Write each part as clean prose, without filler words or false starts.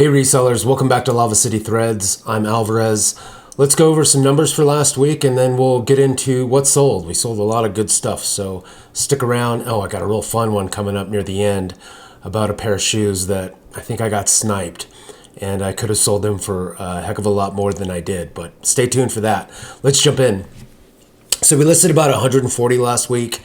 Hey resellers, welcome back to Lava City Threads. I'm Alveraz. Let's go over some numbers for last week and then we'll get into what sold. We sold a lot of good stuff, so stick around. Oh, I got a real fun one coming up near the end about a pair of shoes that I think I got sniped. And I could have sold them for a heck of a lot more than I did, but stay tuned for that. Let's jump in. So we listed about 140 last week.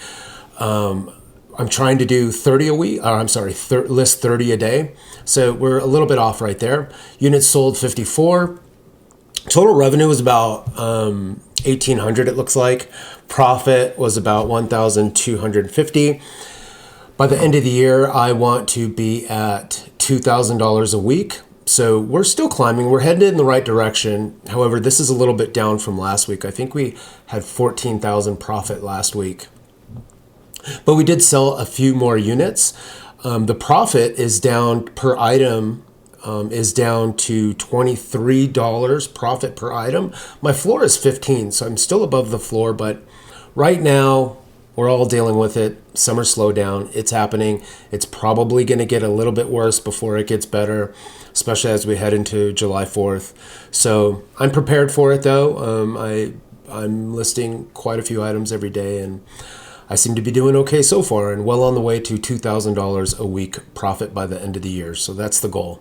I'm trying to do 30 a week, list 30 a day. So we're a little bit off right there. Units sold 54. Total revenue was about 1,800, it looks like. Profit was about 1,250. By the end of the year, I want to be at $2,000 a week. So we're still climbing. We're headed in the right direction. However, this is a little bit down from last week. I think we had 14,000 profit last week. But we did sell a few more units. The profit is down per item, is down to $23 profit per item. My floor is 15, so I'm still above the floor, but right now we're all dealing with it. Summer slowdown, it's happening. It's probably going to get a little bit worse before it gets better, especially as we head into July 4th. So I'm prepared for it though. I'm listing quite a few items every day and I seem to be doing okay so far and well on the way to $2,000 a week profit by the end of the year. So that's the goal.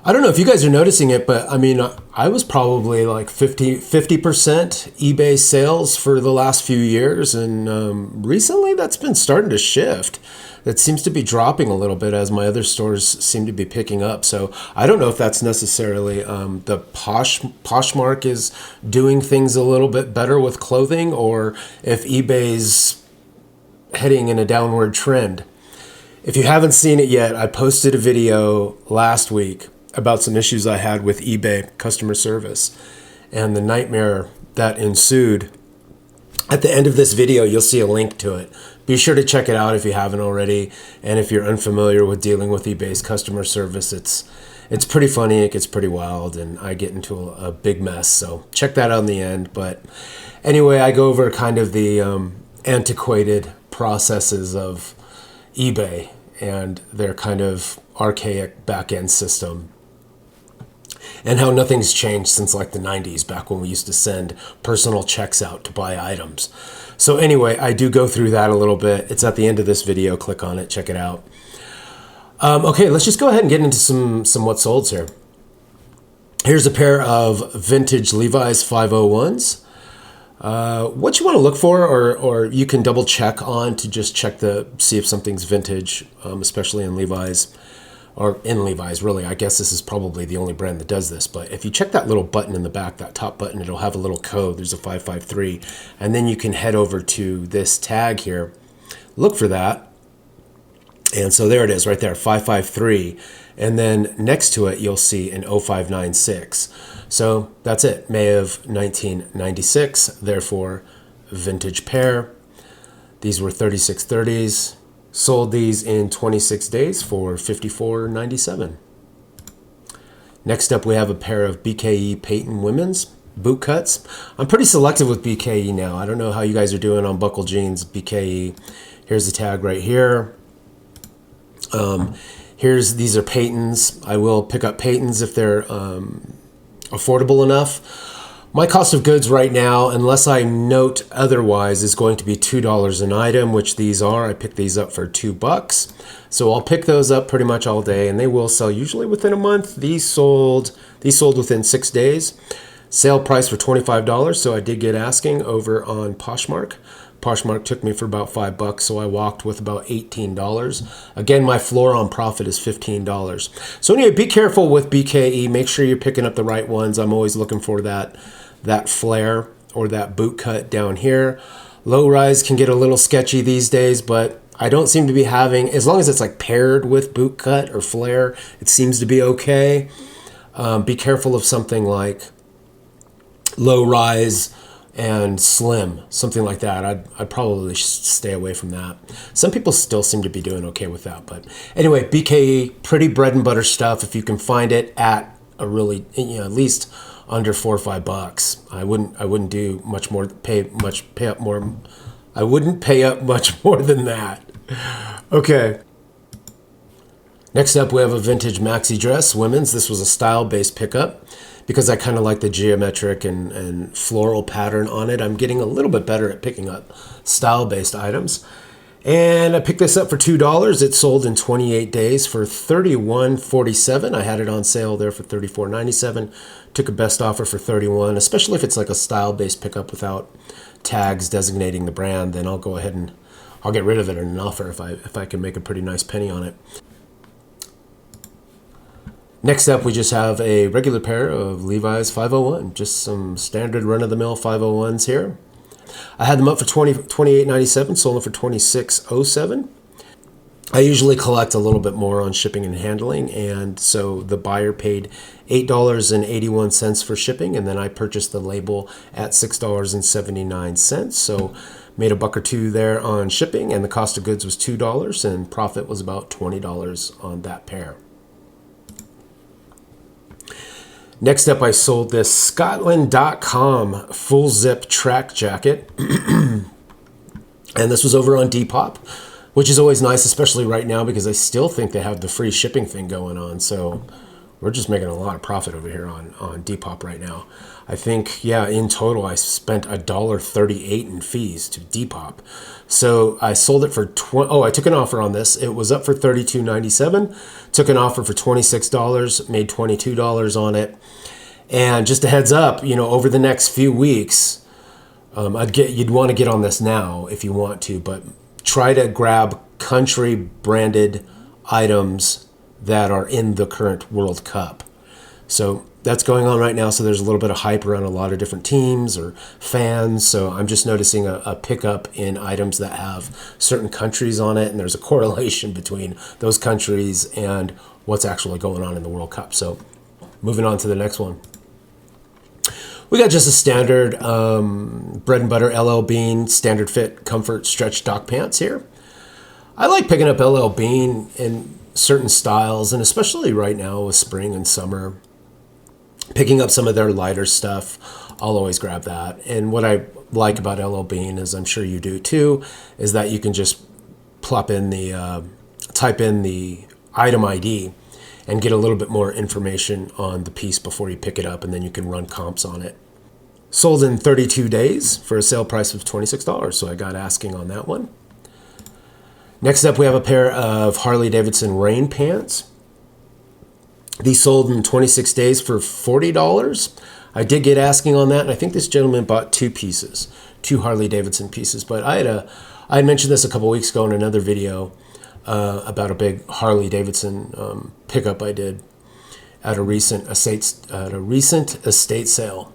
I don't know if you guys are noticing it, but I mean, I was probably like 50% eBay sales for the last few years. And recently that's been starting to shift. That seems to be dropping a little bit as my other stores seem to be picking up. So I don't know if that's necessarily the Poshmark is doing things a little bit better with clothing or if eBay's heading in a downward trend. If you haven't seen it yet, I posted a video last week about some issues I had with eBay customer service and the nightmare that ensued. At the end of this video, you'll see a link to it. Be sure to check it out if you haven't already. And if you're unfamiliar with dealing with eBay's customer service, it's pretty funny. It gets pretty wild and I get into a big mess. So check that out in the end. But anyway, I go over kind of the antiquated processes of eBay and their kind of archaic back-end system and how nothing's changed since like the 90s, back when we used to send personal checks out to buy items. So anyway, I do go through that a little bit. It's at the end of this video. Click on it, check it out. Okay, let's just go ahead and get into some what solds here. Here's a pair of vintage Levi's 501s. What you want to look for, or you can double check on to just see if something's vintage, especially in Levi's. Or in Levi's, really. I guess this is probably the only brand that does this. But if you check that little button in the back, that top button, it'll have a little code. There's a 553. And then you can head over to this tag here. Look for that. And so there it is right there, 553. And then next to it, you'll see an 0596. So that's it, May of 1996. Therefore, vintage pair. These were 3630s. Sold these in 26 days for $54.97. Next up, we have a pair of BKE Peyton women's boot cuts. I'm pretty selective with BKE now. I don't know how you guys are doing on buckle jeans, BKE. Here's the tag right here. These are Peytons. I will pick up Peytons if they're affordable enough. My cost of goods right now, unless I note otherwise, is going to be $2 an item, which these are. I picked these up for $2. So I'll pick those up pretty much all day, and they will sell usually within a month. These sold within 6 days. Sale price for $25, so I did get asking over on Poshmark. Poshmark took me for about $5, so I walked with about $18. Again, my floor on profit is $15. So anyway, be careful with BKE. Make sure you're picking up the right ones. I'm always looking for that flare or that boot cut down here. Low rise can get a little sketchy these days, but I don't seem to be having, as long as it's like paired with boot cut or flare, it seems to be okay. Be careful of something like low rise and slim, something like that. I'd probably stay away from that. Some people still seem to be doing okay with that. But anyway, BKE, pretty bread and butter stuff. If you can find it at a really, at least under $4 or $5. I wouldn't do much more, pay up more. I wouldn't pay up much more than that. Okay. Next up, we have a vintage maxi dress, women's. This was a style-based pickup because I kind of like the geometric and floral pattern on it. I'm getting a little bit better at picking up style-based items. And I picked this up for $2. It sold in 28 days for $31.47. I had it on sale there for $34.97. Took a best offer for $31, especially if it's like a style-based pickup without tags designating the brand. Then I'll go ahead and I'll get rid of it in an offer if I can make a pretty nice penny on it. Next up, we just have a regular pair of Levi's 501, just some standard run-of-the-mill 501s here. I had them up for $28.97, sold them for $26.07. I usually collect a little bit more on shipping and handling, and so the buyer paid $8.81 for shipping, and then I purchased the label at $6.79. So made a buck or two there on shipping, and the cost of goods was $2, and profit was about $20 on that pair. Next up, I sold this Scotland.com full zip track jacket. And this was over on Depop, which is always nice, especially right now because I still think they have the free shipping thing going on. So we're just making a lot of profit over here on Depop right now. I think, yeah, in total, I spent $1.38 in fees to Depop. So I sold it for I took an offer on this. It was up for $32.97. Took an offer for $26, made $22 on it. And just a heads up, over the next few weeks, you'd want to get on this now if you want to, but try to grab country branded items that are in the current World Cup. So that's going on right now. So there's a little bit of hype around a lot of different teams or fans. So I'm just noticing a pickup in items that have certain countries on it. And there's a correlation between those countries and what's actually going on in the World Cup. So moving on to the next one. We got just a standard bread and butter L.L.Bean standard fit comfort stretch dock pants here. I like picking up L.L.Bean in certain styles, and especially right now with spring and summer, picking up some of their lighter stuff, I'll always grab that. And what I like about L.L.Bean, as I'm sure you do too, is that you can just type in the item ID and get a little bit more information on the piece before you pick it up, and then you can run comps on it. Sold in 32 days for a sale price of $26, so I got asking on that one. Next up, we have a pair of Harley-Davidson rain pants. These sold in 26 days for $40. I did get asking on that, and I think this gentleman bought two Harley-Davidson pieces. But I had mentioned this a couple weeks ago in another video about a big Harley-Davidson pickup I did at a recent estate sale.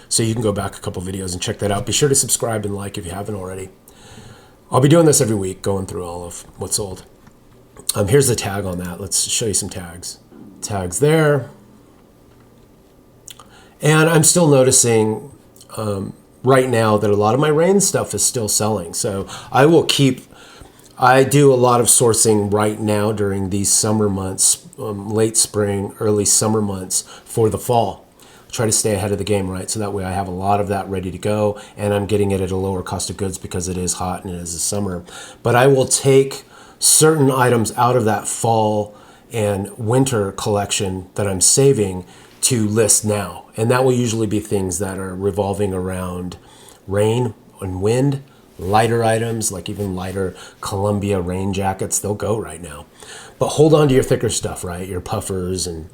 So you can go back a couple videos and check that out. Be sure to subscribe and like if you haven't already. I'll be doing this every week, going through all of what's sold. Here's the tag on that. Let's show you some tags. Tags there. And I'm still noticing right now that a lot of my rain stuff is still selling. So I do a lot of sourcing right now during these summer months, late spring, early summer months for the fall. Try to stay ahead of the game, right? So that way I have a lot of that ready to go, and I'm getting it at a lower cost of goods because it is hot and it is the summer. But I will take certain items out of that fall and winter collection that I'm saving to list now. And that will usually be things that are revolving around rain and wind, lighter items, like even lighter Columbia rain jackets, they'll go right now. But hold on to your thicker stuff, right? Your puffers and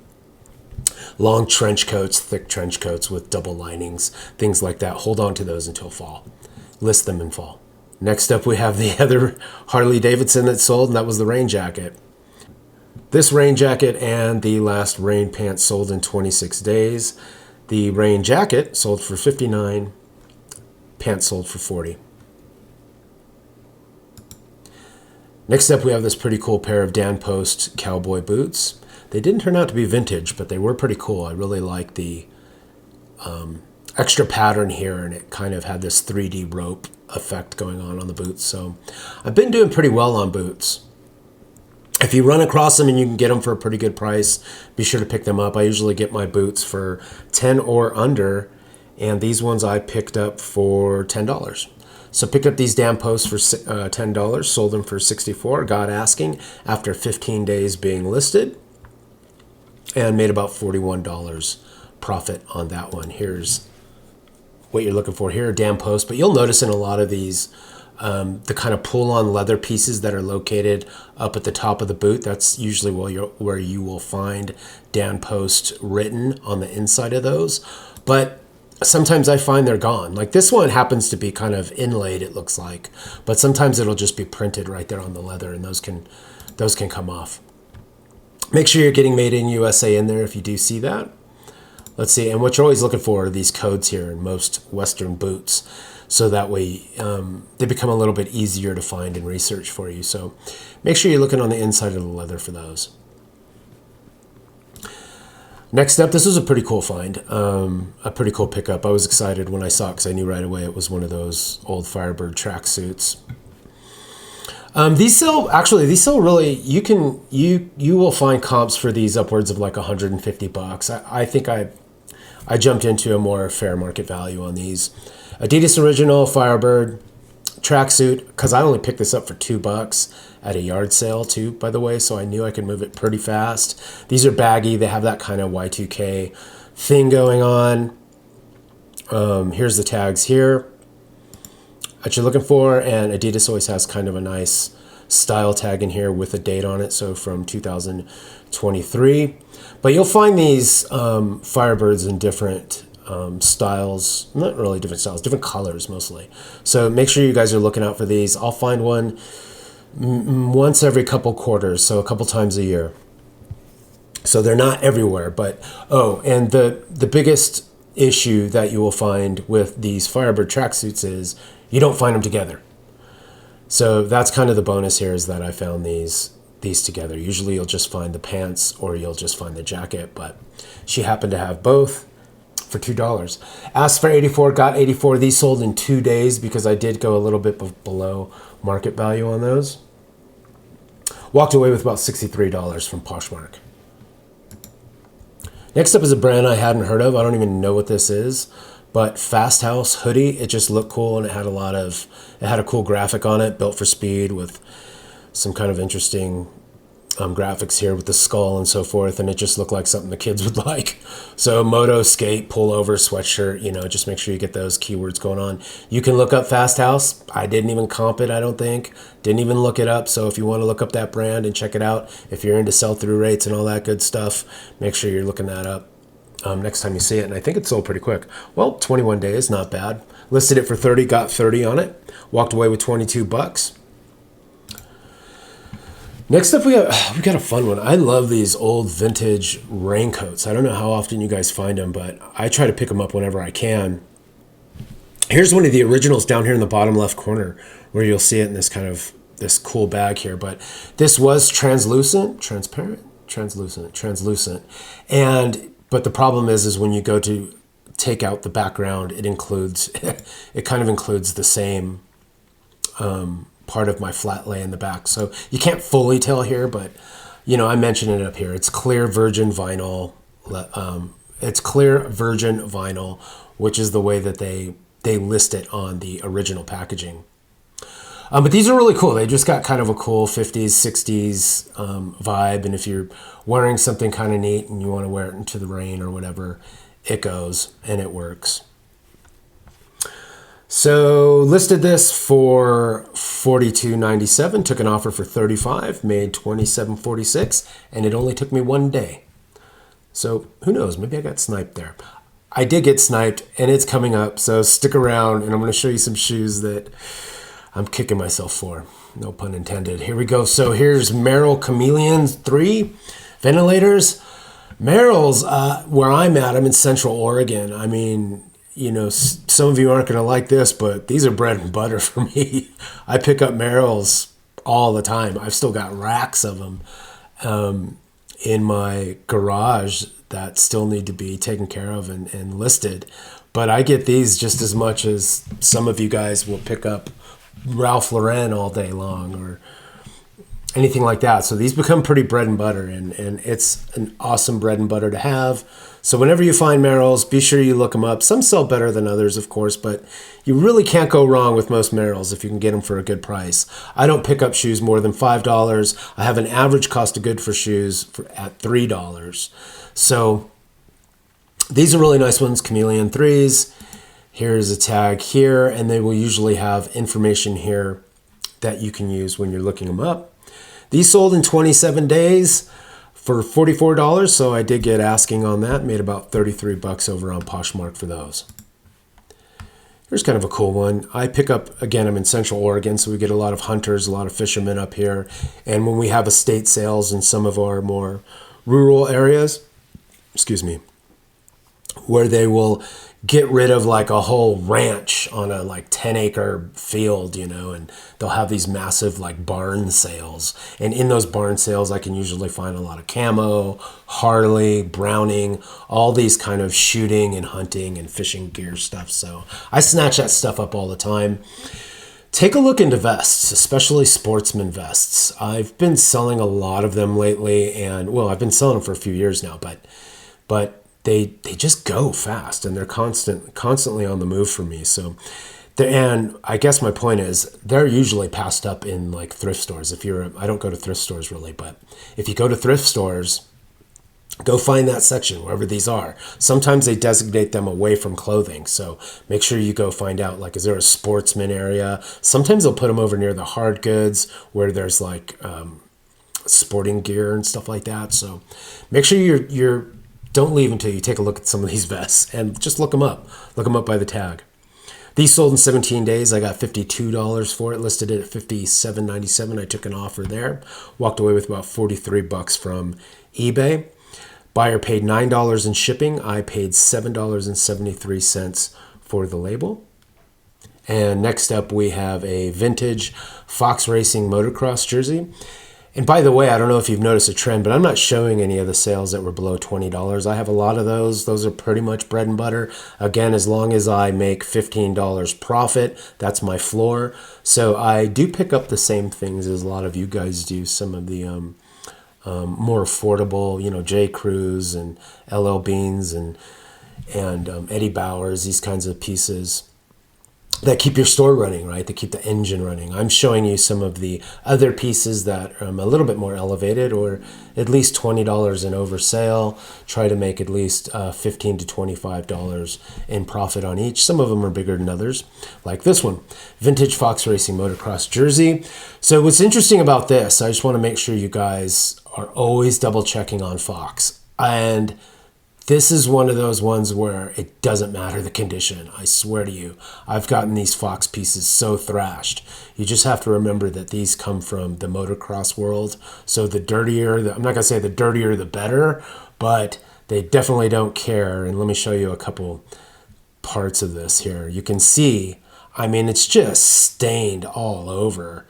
long trench coats, thick trench coats with double linings, things like that. Hold on to those until fall. List them in fall. Next up, we have the other Harley Davidson that sold, and that was the rain jacket. This rain jacket and the last rain pants sold in 26 days. The rain jacket sold for $59, pants sold for $40. Next up, we have this pretty cool pair of Dan Post cowboy boots. They didn't turn out to be vintage, but they were pretty cool. I really like the extra pattern here, and it kind of had this 3D rope effect going on the boots. So I've been doing pretty well on boots. If you run across them and you can get them for a pretty good price, be sure to pick them up. I usually get my boots for 10 or under, and these ones I picked up for $10. So picked up these damn posts for $10, sold them for $64, got asking after 15 days being listed, and made about $41 profit on that one. Here's what you're looking for here, damn post. But you'll notice in a lot of these, the kind of pull-on leather pieces that are located up at the top of the boot, that's usually where you will find Dan Post written on the inside of those. But sometimes I find they're gone. Like this one happens to be kind of inlaid, it looks like, but sometimes it'll just be printed right there on the leather, and those can come off. Make sure you're getting made in USA in there if you do see that. Let's see, and what you're always looking for are these codes here in most Western boots, so that way they become a little bit easier to find and research for you. So make sure you're looking on the inside of the leather for those. Next up, this was a pretty cool find, a pretty cool pickup. I was excited when I saw it because I knew right away it was one of those old Firebird tracksuits. These sell really, you will find comps for these upwards of like $150. I think I jumped into a more fair market value on these. Adidas Original Firebird tracksuit, because I only picked this up for $2 at a yard sale too, by the way, so I knew I could move it pretty fast. These are baggy. They have that kind of Y2K thing going on. Here's the tags here that you're looking for, and Adidas always has kind of a nice style tag in here with a date on it, so from 2023. But you'll find these Firebirds in different styles, not really different styles, different colors mostly. So make sure you guys are looking out for these. I'll find one once every couple quarters, so a couple times a year. So they're not everywhere, but and the biggest issue that you will find with these Firebird tracksuits is you don't find them together. So that's kind of the bonus here, is that I found these together. Usually you'll just find the pants or you'll just find the jacket, but she happened to have both for $2. Asked for 84, got 84. These sold in 2 days because I did go a little bit below market value on those. Walked away with about $63 from Poshmark. Next up is a brand I hadn't heard of. I don't even know what this is, but Fast House hoodie. It just looked cool, and it had a cool graphic on it, built for speed with some kind of interesting graphics here with the skull and so forth, and it just looked like something the kids would like. So moto, skate, pullover, sweatshirt, just make sure you get those keywords going on. You can look up Fast House. I didn't even comp it, I don't think. Didn't even look it up. So if you want to look up that brand and check it out, if you're into sell-through rates and all that good stuff, make sure you're looking that up next time you see it. And I think it sold pretty quick. Well, 21 days, not bad. Listed it for 30, got 30 on it. Walked away with $22. Next up, we got a fun one. I love these old vintage raincoats. I don't know how often you guys find them, but I try to pick them up whenever I can. Here's one of the originals down here in the bottom left corner, where you'll see it in this cool bag here. But this was translucent, but the problem is when you go to take out the background, it kind of includes the same part of my flat lay in the back. So you can't fully tell here, but I mentioned it up here. It's clear virgin vinyl. It's clear virgin vinyl, which is the way that they list it on the original packaging. But these are really cool. They just got kind of a cool 50s, 60s vibe. And if you're wearing something kind of neat and you want to wear it into the rain or whatever, it goes and it works. So listed this for $42.97, took an offer for $35, made $27.46, and it only took me 1 day. So who knows, maybe I got sniped there. I did get sniped, and it's coming up, so stick around, and I'm going to show you some shoes that I'm kicking myself for. No pun intended. Here we go. So here's Merrell Chameleons 3 ventilators. Merrell's where I'm at. I'm in Central Oregon. I mean, some of you aren't going to like this, but these are bread and butter for me. I pick up Merrells all the time. I've still got racks of them in my garage that still need to be taken care of and listed. But I get these just as much as some of you guys will pick up Ralph Lauren all day long. anything like that. So these become pretty bread and butter, and it's an awesome bread and butter to have. So whenever you find Merrells, be sure you look them up. Some sell better than others, of course, but you really can't go wrong with most Merrells if you can get them for a good price. I don't pick up shoes more than $5. I have an average cost of good for shoes at $3. So these are really nice ones, Chameleon 3s. Here's a tag here, and they will usually have information here that you can use when you're looking them up. These sold in 27 days for $44, so I did get asking on that. Made about 33 bucks over on Poshmark for those. Here's kind of a cool one. I pick up, again, I'm in Central Oregon, so we get a lot of hunters, a lot of fishermen up here. And when we have estate sales in some of our more rural areas, where they will get rid of like a whole ranch on a like 10-acre field, and they'll have these massive like barn sales. And in those barn sales, I can usually find a lot of camo, Harley, Browning, all these kind of shooting and hunting and fishing gear stuff. So I snatch that stuff up all the time. Take a look into vests, especially sportsman vests. I've been selling a lot of them lately, and well, I've been selling them for a few years now, but they just go fast, and they're constantly on the move for me. So, and I guess my point is they're usually passed up in like thrift stores. I don't go to thrift stores really, but if you go to thrift stores, go find that section wherever these are. Sometimes they designate them away from clothing, so make sure you go find out, like, is there a sportsman area? Sometimes they'll put them over near the hard goods where there's like sporting gear and stuff like that. So make sure you're don't leave until you take a look at some of these vests and just look them up. Look them up by the tag. These sold in 17 days. I got $52 for it, listed it at $57.97. I took an offer there. Walked away with about 43 bucks from eBay. Buyer paid $9 in shipping. I paid $7.73 for the label. And next up, we have a vintage Fox Racing motocross jersey. And by the way, I don't know if you've noticed a trend, but I'm not showing any of the sales that were below $20. I have a lot of those. Those are pretty much bread and butter. Again, as long as I make $15 profit, that's my floor. So I do pick up the same things as a lot of you guys do. Some of the more affordable, J. Crews and L.L.Beans and Eddie Bauers, these kinds of pieces that keep your store running, right? That keep the engine running. I'm showing you some of the other pieces that are a little bit more elevated, or at least $20 and over sale. Try to make at least $15 to $25 in profit on each. Some of them are bigger than others, like this one, vintage Fox Racing motocross jersey. So what's interesting about this, I just want to make sure you guys are always double checking on Fox. And this is one of those ones where it doesn't matter the condition. I swear to you, I've gotten these Fox pieces so thrashed. You just have to remember that these come from the motocross world. So the dirtier, I'm not going to say the dirtier the better, but they definitely don't care. And let me show you a couple parts of this here. You can see, it's just stained all over.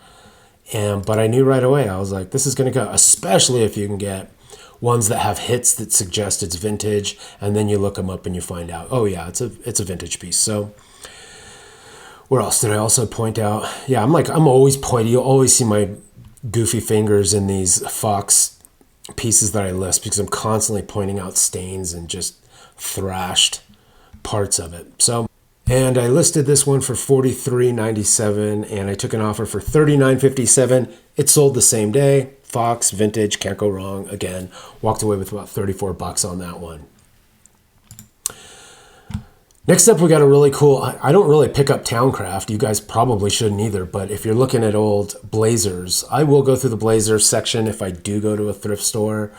But I knew right away, I was like, this is going to go, especially if you can get ones that have hits that suggest it's vintage, and then you look them up and you find out, oh yeah, it's a vintage piece. So where else did I also point out? Yeah, I'm always pointing. You'll always see my goofy fingers in these Fox pieces that I list, because I'm constantly pointing out stains and just thrashed parts of it. So, and I listed this one for $43.97, and I took an offer for $39.57. It sold the same day. Fox, vintage, can't go wrong. Again, walked away with about 34 bucks on that one. Next up, we got a really cool, I don't really pick up Towncraft. You guys probably shouldn't either, but if you're looking at old blazers, I will go through the blazers section if I do go to a thrift store.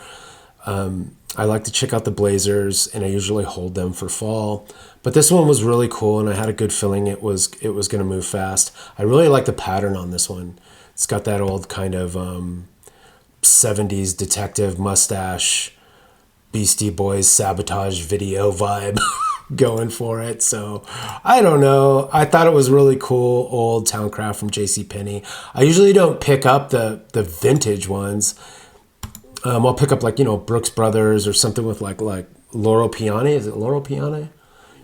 I like to check out the blazers, and I usually hold them for fall. But this one was really cool, and I had a good feeling it was going to move fast. I really like the pattern on this one. It's got that old kind of 70s detective mustache, Beastie Boys sabotage video vibe going for it. So I don't know. I thought it was really cool. Old Towncraft from JCPenney. I usually don't pick up the vintage ones. I'll pick up like, Brooks Brothers or something with like Laurel Piani. Is it Laurel Piani?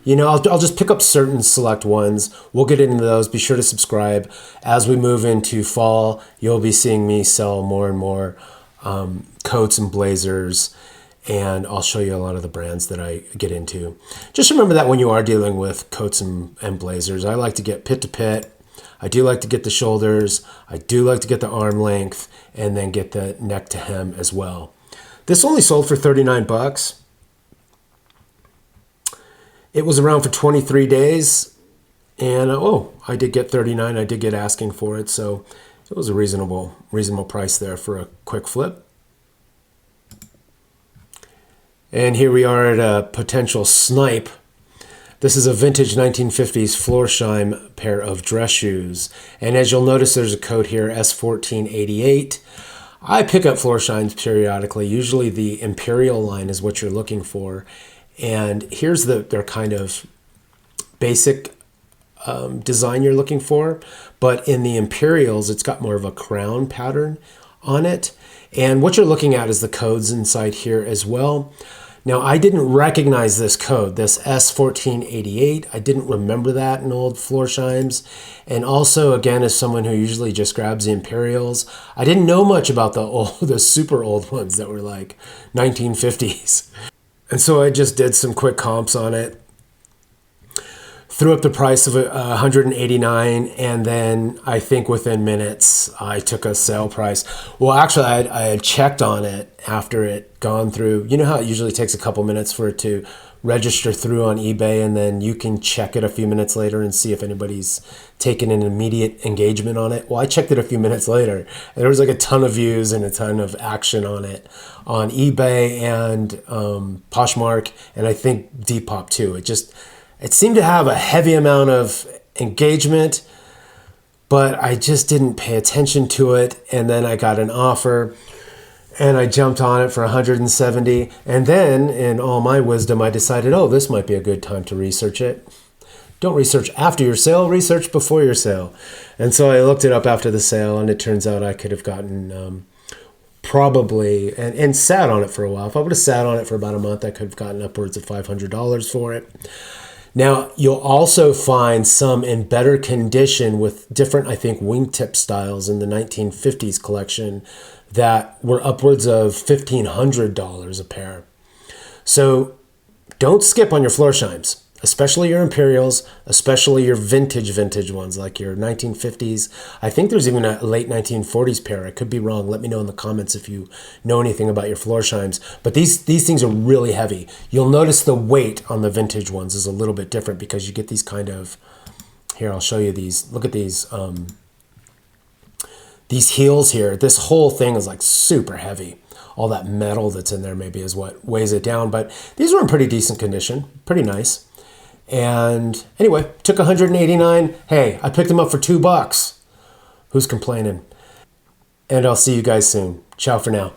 You know, I'll just pick up certain select ones. We'll get into those. Be sure to subscribe. As we move into fall, you'll be seeing me sell more and more coats and blazers, and I'll show you a lot of the brands that I get into. Just remember that when you are dealing with coats and blazers, I like to get pit to pit. I do like to get the shoulders. I do like to get the arm length, and then get the neck to hem as well. This only sold for 39 bucks. It was around for 23 days, and I did get 39. I did get asking for it, so it was a reasonable price there for a quick flip. And here we are at a potential snipe. This is a vintage 1950s Florsheim pair of dress shoes, and as you'll notice, there's a code here, S1488. I pick up Florsheims periodically. Usually the Imperial line is what you're looking for. And here's their kind of basic design you're looking for. But in the Imperials, it's got more of a crown pattern on it. And what you're looking at is the codes inside here as well. Now, I didn't recognize this code, this S1488. I didn't remember that in old Florsheims. And also, again, as someone who usually just grabs the Imperials, I didn't know much about the super old ones that were like 1950s. And so I just did some quick comps on it, threw up the price of $189, and then I think within minutes I took a sale price. Well, actually, I had checked on it after it gone through. You know how it usually takes a couple minutes for it to register through on eBay, and then you can check it a few minutes later and see if anybody's taken an immediate engagement on it. Well, I checked it a few minutes later, and there was like a ton of views and a ton of action on it on eBay and Poshmark, and I think Depop too. It seemed to have a heavy amount of engagement, but I just didn't pay attention to it, and then I got an offer, and I jumped on it for $170. And then, in all my wisdom, I decided, this might be a good time to research it. Don't research after your sale, research before your sale. And so I looked it up after the sale, and it turns out I could have gotten probably, and sat on it for a while. If I would have sat on it for about a month, I could have gotten upwards of $500 for it. Now, you'll also find some in better condition with different, I think, wingtip styles in the 1950s collection that were upwards of $1,500 a pair. So don't skip on your Florsheims, especially your Imperials, especially your vintage ones like your 1950s. I think there's even a late 1940s pair. I could be wrong. Let me know in the comments if you know anything about your Florsheims. But these things are really heavy. You'll notice the weight on the vintage ones is a little bit different because you get these kind of, here, I'll show you these. Look at these heels here. This whole thing is like super heavy. All that metal that's in there maybe is what weighs it down. But these were in pretty decent condition, pretty nice. And anyway, took $189. Hey, I picked them up for $2. Who's complaining? And I'll see you guys soon. Ciao for now.